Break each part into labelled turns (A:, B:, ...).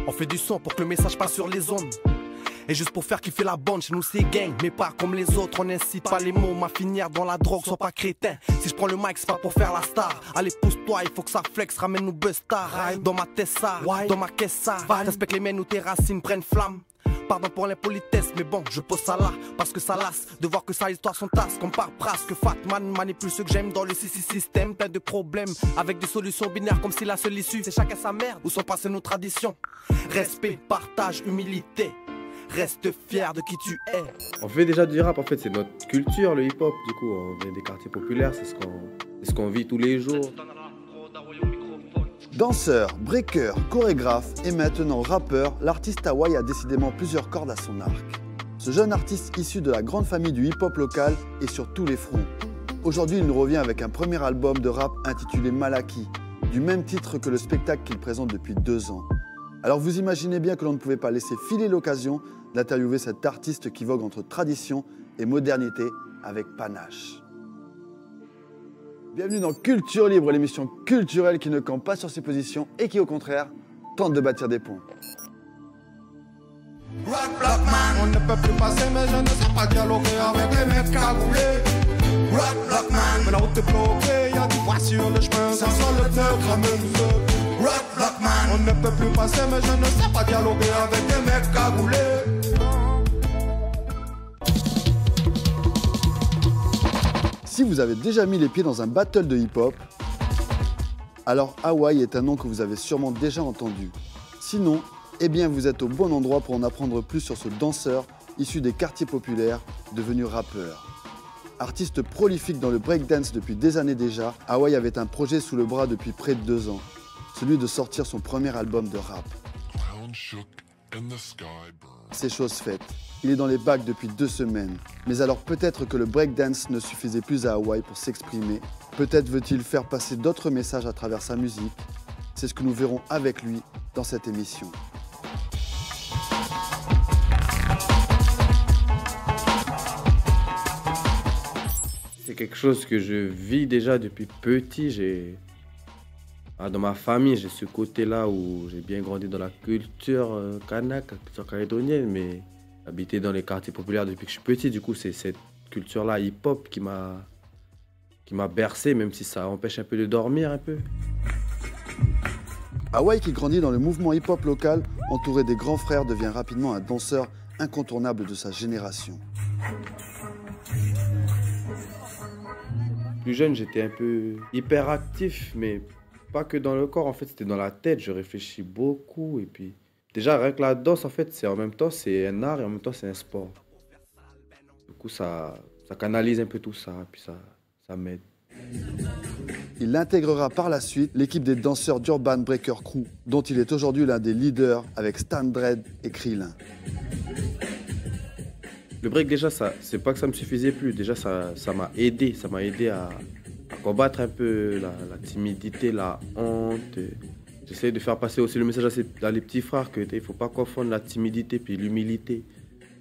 A: On fait du son pour que le message passe sur les ondes. Et juste pour faire kiffer la bande, chez nous c'est gang. Mais pas comme les autres, on incite pas les mots. Ma finière dans la drogue, sois pas crétin. Si je prends le mic, c'est pas pour faire la star. Allez, pousse-toi, il faut que ça flex, ramène-nous Busta. Dans ma Tessa, dans ma Kessa. Respecte les miennes où tes racines prennent flamme. Pardon pour l'impolitesse, mais bon, je pose ça là. Parce que ça lasse de voir que sa histoire sont tasse. Comme par phrase que Fatman manipule ceux que j'aime dans le système. Plein de problèmes avec des solutions binaires comme si la seule issue c'est chacun sa merde. Où sont passées nos traditions? Respect, partage, humilité. Reste fier de qui tu es.
B: On fait déjà du rap, en fait, c'est notre culture, le hip-hop. Du coup, on vient des quartiers populaires, c'est ce qu'on vit tous les jours.
C: Danseur, breaker, chorégraphe et maintenant rappeur, l'artiste Awai a décidément plusieurs cordes à son arc. Ce jeune artiste issu de la grande famille du hip-hop local est sur tous les fronts. Aujourd'hui, il nous revient avec un premier album de rap intitulé Malaki, du même titre que le spectacle qu'il présente depuis 2 ans. Alors vous imaginez bien que l'on ne pouvait pas laisser filer l'occasion d'interviewer cet artiste qui vogue entre tradition et modernité avec panache. Bienvenue dans Culture Libre, l'émission culturelle qui ne campe pas sur ses positions et qui au contraire tente de bâtir des ponts.
D: Rock block man, on ne peut plus passer mais je ne sais pas dialoguer avec les mecs cagoulés. Rock block man, mais la route est bloquée, y'a du poids sur le chemin, ça sent le pneu cramé nous deux. Rock block man, on ne peut plus passer mais je ne sais pas dialoguer avec les mecs cagoulés.
C: Si vous avez déjà mis les pieds dans un battle de hip-hop, alors Awai est un nom que vous avez sûrement déjà entendu. Sinon, eh bien vous êtes au bon endroit pour en apprendre plus sur ce danseur issu des quartiers populaires, devenu rappeur. Artiste prolifique dans le breakdance depuis des années déjà, Awai avait un projet sous le bras depuis près de 2 ans, celui de sortir son premier album de rap. C'est chose faite. Il est dans les bacs depuis 2 semaines. Mais alors peut-être que le breakdance ne suffisait plus à Awai pour s'exprimer. Peut-être veut-il faire passer d'autres messages à travers sa musique. C'est ce que nous verrons avec lui dans cette émission.
B: C'est quelque chose que je vis déjà depuis petit. Dans ma famille, j'ai ce côté-là où j'ai bien grandi dans la culture kanak, la culture calédonienne, mais habité dans les quartiers populaires depuis que je suis petit. Du coup, c'est cette culture-là hip-hop qui m'a bercé, même si ça empêche un peu de dormir un peu.
C: Awai, qui grandit dans le mouvement hip-hop local, entouré des grands frères, devient rapidement un danseur incontournable de sa génération.
B: Plus jeune, j'étais un peu hyperactif, mais pas que dans le corps, en fait, c'était dans la tête. Je réfléchis beaucoup et puis déjà, rien que la danse, en fait, c'est en même temps, c'est un art et en même temps, c'est un sport. Du coup, ça canalise un peu tout ça, puis ça m'aide.
C: Il intégrera par la suite l'équipe des danseurs d'Urban Breaker Crew, dont il est aujourd'hui l'un des leaders avec Stan Dread et Krillin.
B: Le break, déjà, c'est pas que ça me suffisait plus. Déjà, ça m'a aidé. Ça m'a aidé à combattre un peu la timidité, la honte. J'essaie de faire passer aussi le message à les petits frères qu'il ne faut pas confondre la timidité puis l'humilité.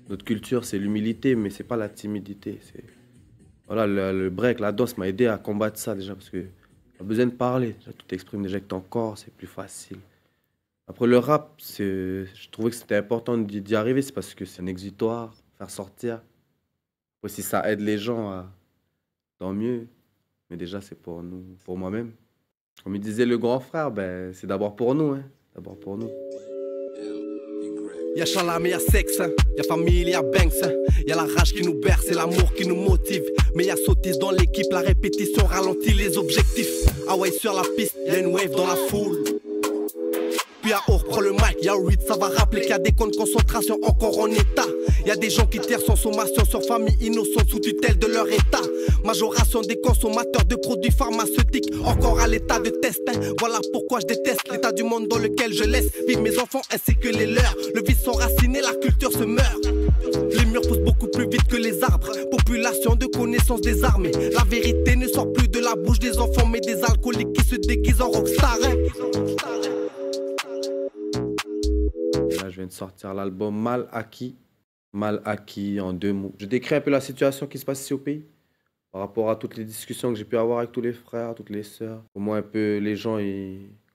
B: Notre culture, c'est l'humilité, mais c'est pas la timidité. Voilà, le break, la danse m'a aidé à combattre ça déjà parce que pas besoin de parler. Déjà, tout t'exprimes déjà avec ton corps, c'est plus facile. Après le rap, je trouvais que c'était important d'y arriver, c'est parce que c'est un exutoire, faire sortir. Après, si ça aide les gens, tant mieux. Mais déjà, c'est pour nous, pour moi-même. Comme il disait le grand frère, c'est d'abord pour nous, hein. D'abord pour nous.
A: Y'a Chalam et y'a sexe, y'a famille, y'a banks. Y'a la rage qui nous berce et l'amour qui nous motive. Mais y'a sottise dans l'équipe, la répétition ralentit les objectifs. Awai sur la piste, y'a une wave dans la foule. Puis à haut, reprend le mic, y'a Reed, ça va rappeler qu'il y a des camps de concentration encore en état. Y'a des gens qui tirent sans sommation sur famille innocente sous tutelle de leur état. Majoration des consommateurs de produits pharmaceutiques, encore à l'état de test. Voilà pourquoi je déteste l'état du monde dans lequel je laisse vivre mes enfants ainsi que les leurs. Le vice s'enracine, la culture se meurt. Les murs poussent beaucoup plus vite que les arbres. Population de connaissance désarmée. La vérité ne sort plus de la bouche des enfants, mais des alcooliques qui se déguisent en rockstar.
B: Je viens de sortir l'album Mal Acquis. Mal acquis en 2 mots. Je décris un peu la situation qui se passe ici au pays. Par rapport à toutes les discussions que j'ai pu avoir avec tous les frères, toutes les sœurs. Comment un peu les gens,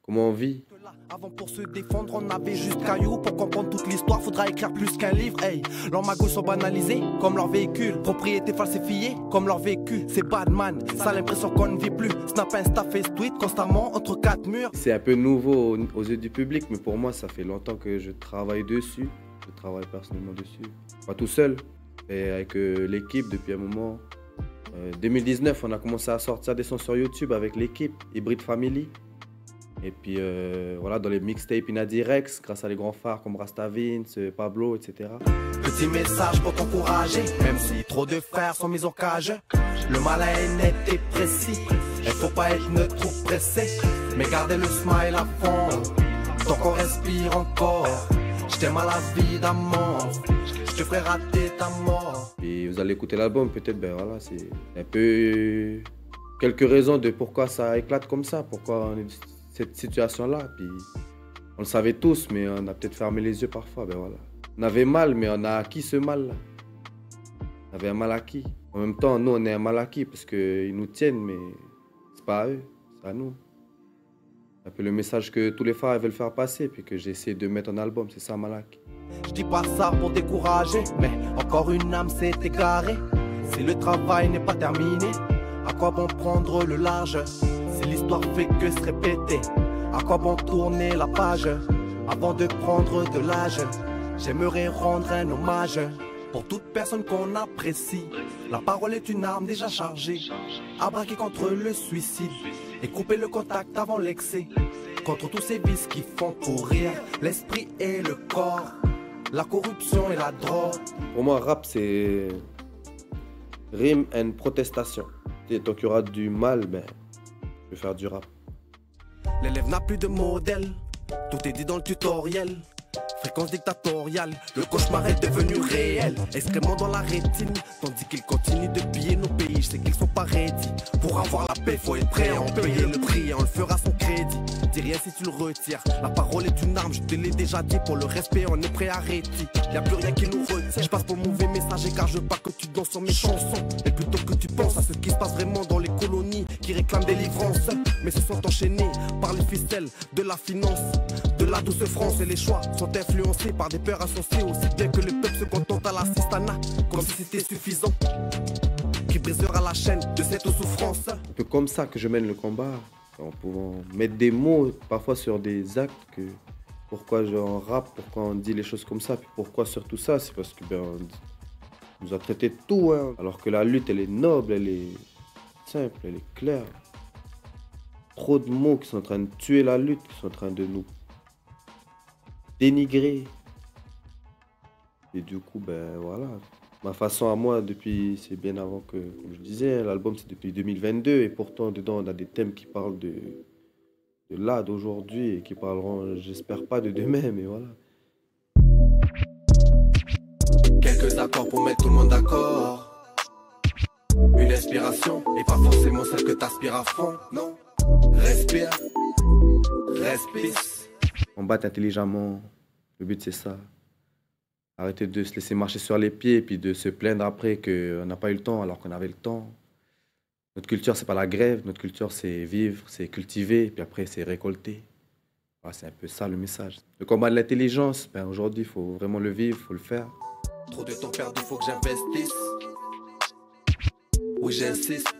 B: comment on vit.
A: Avant pour se défendre, on avait juste cailloux. Pour comprendre toute l'histoire, faudra écrire plus qu'un livre. Hey, leurs magouilles sont banalisées comme leur véhicule. Propriété falsifiée comme leur vécu. C'est Badman, ça a l'impression qu'on ne vit plus. Snap, Insta, face, tweet, constamment entre quatre murs.
B: C'est un peu nouveau aux yeux du public, mais pour moi, ça fait longtemps que je travaille dessus. Je travaille personnellement dessus. Pas tout seul, et avec l'équipe depuis un moment. 2019, on a commencé à sortir des sons sur YouTube avec l'équipe, Hybrid Family. Et puis voilà, dans les mixtapes Inadirex, grâce à les grands phares comme Rastavins, Pablo, etc.
A: Petit message pour t'encourager, même si trop de frères sont mis en cage. Le malin est net et précis, il faut pas être neutre ou pressé, mais garder le smile à fond, tant qu'on respire encore. Je t'aime à la vie d'amour, je te ferai rater ta mort.
B: Et vous allez écouter l'album, peut-être, ben voilà, c'est un peu quelques raisons de pourquoi ça éclate comme ça, pourquoi on est dans cette situation-là. Puis on le savait tous, mais on a peut-être fermé les yeux parfois, ben voilà. On avait mal, mais on a acquis ce mal-là. On avait un mal acquis. En même temps, nous, on est un mal acquis parce qu'ils nous tiennent, mais c'est pas à eux, c'est à nous. C'est un peu le message que tous les frères veulent faire passer, puis que j'ai essayé de mettre en album, c'est ça, Malak.
A: Je dis pas ça pour décourager, mais encore une âme s'est égarée. Si le travail n'est pas terminé, à quoi bon prendre le large? Si l'histoire fait que se répéter, à quoi bon tourner la page? Avant de prendre de l'âge, j'aimerais rendre un hommage pour toute personne qu'on apprécie. La parole est une arme déjà chargée, à braquer contre le suicide et couper le contact avant l'excès. Contre tous ces vices qui font courir l'esprit et le corps, la corruption et la drogue.
B: Pour moi, rap, c'est rime and protestation. Et tant qu'il y aura du mal, ben, je vais faire du rap.
A: L'élève n'a plus de modèle, tout est dit dans le tutoriel. Fréquence dictatoriale, le cauchemar est devenu réel. Excrément dans la rétine, tandis qu'ils continuent de piller nos pays. Je sais qu'ils sont pas ready. Pour avoir la paix, faut être prêt à en payer le prix. Et on le fera sans crédit. Dis rien si tu le retires. La parole est une arme, je te l'ai déjà dit. Pour le respect, on est prêt à arrêter. Y'a plus rien qui nous retient. Je passe pour mauvais messager car je veux pas que tu danses sur mes chansons. Et plutôt que tu penses à ce qui se passe vraiment dans les colonies qui réclament délivrance, mais se sont enchaînés par les ficelles de la finance, de la douce France. Et les choix sont influencés par des peurs associées, aussi bien que le peuple se contente à l'assistanat, comme si c'était suffisant, qui brisera la chaîne de cette souffrance.
B: C'est un peu comme ça que je mène le combat, en pouvant mettre des mots parfois sur des actes, que pourquoi j'en rappe, pourquoi on dit les choses comme ça, puis pourquoi surtout ça, c'est parce que ben, on nous a traité de tout, hein. Alors que la lutte elle est noble, elle est simple, elle est claire. Trop de mots qui sont en train de tuer la lutte, qui sont en train de nous dénigrer. Et du coup, ben voilà. Ma façon à moi, depuis, c'est bien avant que, comme je disais, l'album c'est depuis 2022. Et pourtant, dedans, on a des thèmes qui parlent de là, d'aujourd'hui, et qui parleront, j'espère pas de demain, mais voilà.
A: Quelques accords pour mettre tout le monde d'accord. Une inspiration, et pas forcément celle que t'aspires à fond, non. Respire, respire.
B: Combattre intelligemment, le but c'est ça. Arrêter de se laisser marcher sur les pieds et puis de se plaindre après qu'on n'a pas eu le temps alors qu'on avait le temps. Notre culture, c'est pas la grève, notre culture c'est vivre, c'est cultiver, et puis après c'est récolter. Voilà, c'est un peu ça le message. Le combat de l'intelligence, ben, aujourd'hui il faut vraiment le vivre, il faut le faire.
A: Trop de temps perdu, faut que j'investisse. Oui, j'insiste,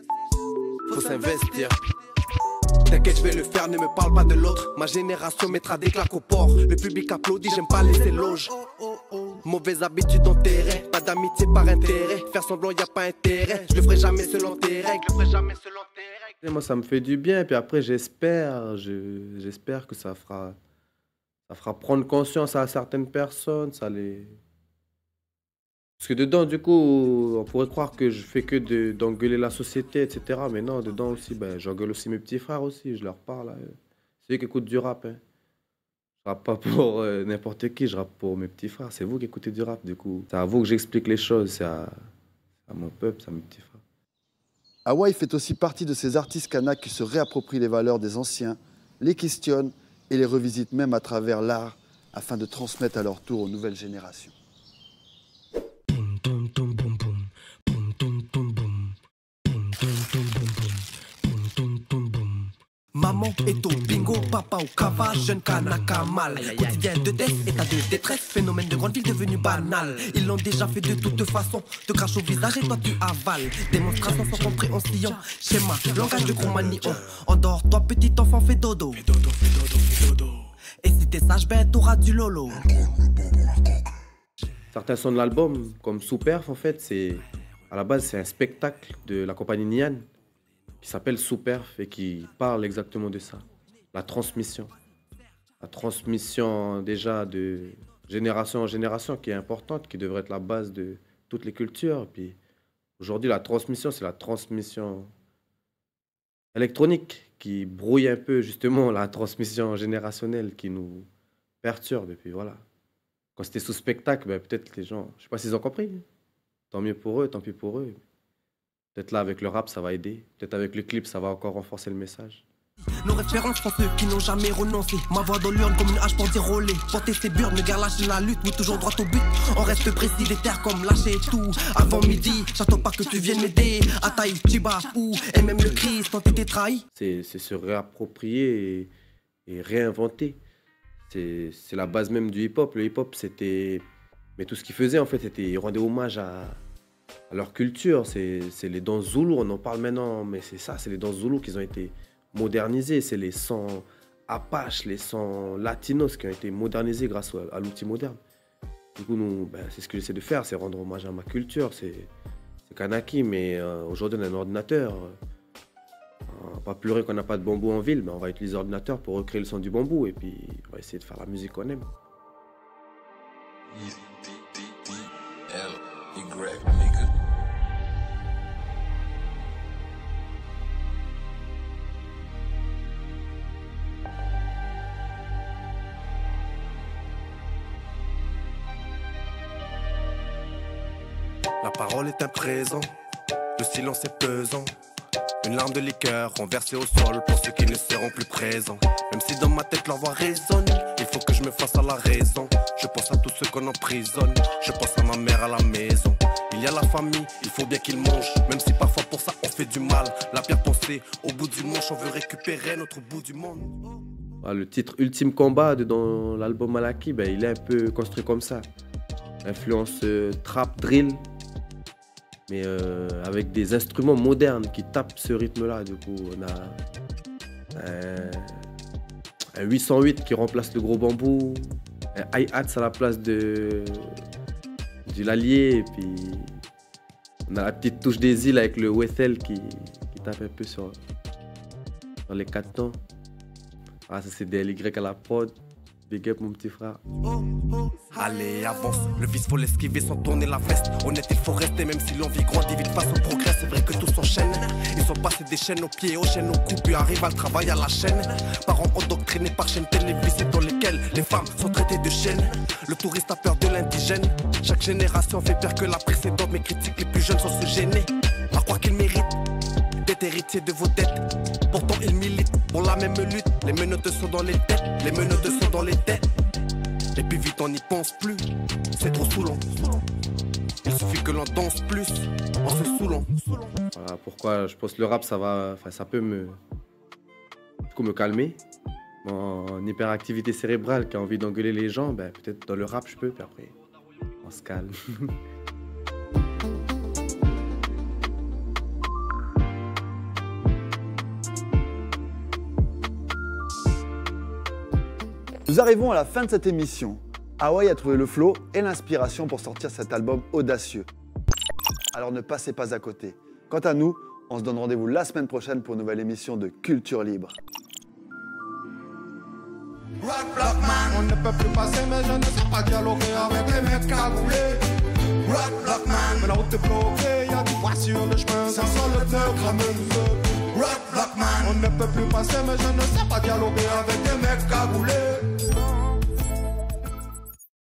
A: faut s'investir. T'inquiète, je vais le faire, ne me parle pas de l'autre. Ma génération mettra des claques au port. Le public applaudit, j'aime pas les éloges. Mauvaise habitude enterrée, pas d'amitié par intérêt. Faire semblant, y a pas intérêt. Je le ferai jamais selon tes règles.
B: Et moi, ça me fait du bien, et puis après, j'espère que ça fera prendre conscience à certaines personnes, ça les... Parce que dedans, du coup, on pourrait croire que je fais que d'engueuler la société, etc. Mais non, dedans aussi, ben, j'engueule aussi mes petits frères aussi, je leur parle. Hein. C'est eux qui écoutent du rap. Hein. Je rappe pas pour n'importe qui, je rappe pour mes petits frères. C'est vous qui écoutez du rap, du coup. C'est à vous que j'explique les choses, c'est à mon peuple, c'est à mes petits frères.
C: Hawaii fait aussi partie de ces artistes kanaks qui se réapproprient les valeurs des anciens, les questionnent et les revisitent même à travers l'art afin de transmettre à leur tour aux nouvelles générations.
A: Ma maman est au bingo, papa au cava, jeune kanaka mal. Quotidien de death, état de détresse, phénomène de grande ville devenu banal. Ils l'ont déjà fait de toute façon, te crache au visage et toi tu avales. Démonstration sans compréhension, schéma, langage de Cro-Magnon. Endors-toi petit enfant, fais dodo. Et si t'es sage, ben t'auras du lolo.
B: Certains sons de l'album, comme Sous-Perf, en fait, à la base, c'est un spectacle de la compagnie Nian qui s'appelle Sous-Perf et qui parle exactement de ça. La transmission. La transmission déjà de génération en génération qui est importante, qui devrait être la base de toutes les cultures. Et puis aujourd'hui, la transmission, c'est la transmission électronique qui brouille un peu justement la transmission générationnelle qui nous perturbe. Et puis voilà. Quand c'était sous spectacle, ben, peut-être les gens, je sais pas s'ils ont compris. Tant mieux pour eux, tant pis pour eux. Peut-être là, avec le rap, ça va aider. Peut-être avec le clip, ça va encore renforcer le message.
A: Nos références sont ceux qui n'ont jamais renoncé. Ma voix dans l'urne comme une hache pour dire olé. Porter ses burnes, ne guère lâcher la lutte, oui toujours droit au but. On reste précis, des terres comme lâcher tout. Avant midi, j'attends pas que tu viennes m'aider. Ataï, Chiba, ou et même le Christ quand t'étais trahi.
B: C'est se réapproprier et réinventer. C'est la base même du hip-hop. Le hip-hop, c'était... Mais tout ce qu'ils faisaient, en fait, c'était... Ils rendaient hommage à leur culture. C'est les danses zoulous, on en parle maintenant, mais c'est ça, c'est les danses zoulous qui ont été modernisées. C'est les sons apaches, les sons latinos qui ont été modernisés grâce à l'outil moderne. Du coup, nous, ben, c'est ce que j'essaie de faire, c'est rendre hommage à ma culture. C'est Kanaki, mais aujourd'hui, on a un ordinateur. On va pas pleurer qu'on n'a pas de bambou en ville, mais on va utiliser l'ordinateur pour recréer le son du bambou et puis on va essayer de faire la musique qu'on aime.
A: La parole est un présent, le silence est pesant. Une larme de liqueur renversée au sol pour ceux qui ne seront plus présents. Même si dans ma tête leur voix résonne, il faut que je me fasse à la raison. Je pense à tous ceux qu'on emprisonne, je pense à ma mère à la maison. Il y a la famille, il faut bien qu'ils mangent, même si parfois pour ça on fait du mal. La pire pensée, au bout du manche, on veut récupérer notre bout du monde.
B: Le titre Ultime Combat dans l'album Malaki, ben, il est un peu construit comme ça. Influence trap, drill, mais avec des instruments modernes qui tapent ce rythme-là. Du coup, on a un 808 qui remplace le gros bambou, un hi-hat à la place du lalier, et puis on a la petite touche des îles avec le Wethel qui tape un peu sur les 4 temps. Ah, ça c'est DLY à la prod. Big up mon petit frère.
A: Allez, avance, le vice faut l'esquiver sans tourner la veste. Honnête, il faut rester même si l'envie grandit vite face au progrès. C'est vrai que tout s'enchaîne. Ils sont passés des chaînes aux pieds, aux chaînes aux coups, puis arrivent à le travail à la chaîne. Parents endoctrinés par chaînes télévisées dans lesquelles les femmes sont traitées de chaînes. Le touriste a peur de l'indigène. Chaque génération fait pire que la précédente, mais critiques les plus jeunes sans se gêner. À croire qu'ils méritent d'être héritiers de vos dettes. Pourtant ils militent pour la même lutte. Les menottes sont dans les têtes, les menottes sont dans les têtes. Et puis vite on n'y pense plus, c'est trop saoulant. Il suffit que l'on danse plus, en se saoulant.
B: Voilà pourquoi je pense que le rap ça peut me calmer. En hyperactivité cérébrale qui a envie d'engueuler les gens, ben, peut-être dans le rap je peux, puis après on se calme.
C: Nous arrivons à la fin de cette émission. Hawaii a trouvé le flow et l'inspiration pour sortir cet album audacieux. Alors ne passez pas à côté. Quant à nous, on se donne rendez-vous la semaine prochaine pour une nouvelle émission de Culture Libre.
D: On ne peut plus passer, mais je ne sais pas dialoguer avec les mecs cagoulés. Mais la route est bloquée, y'a du bois sur le chemin, ça sent le pneu cramé. On ne peut plus passer, mais je ne sais pas dialoguer avec les mecs cagoulés.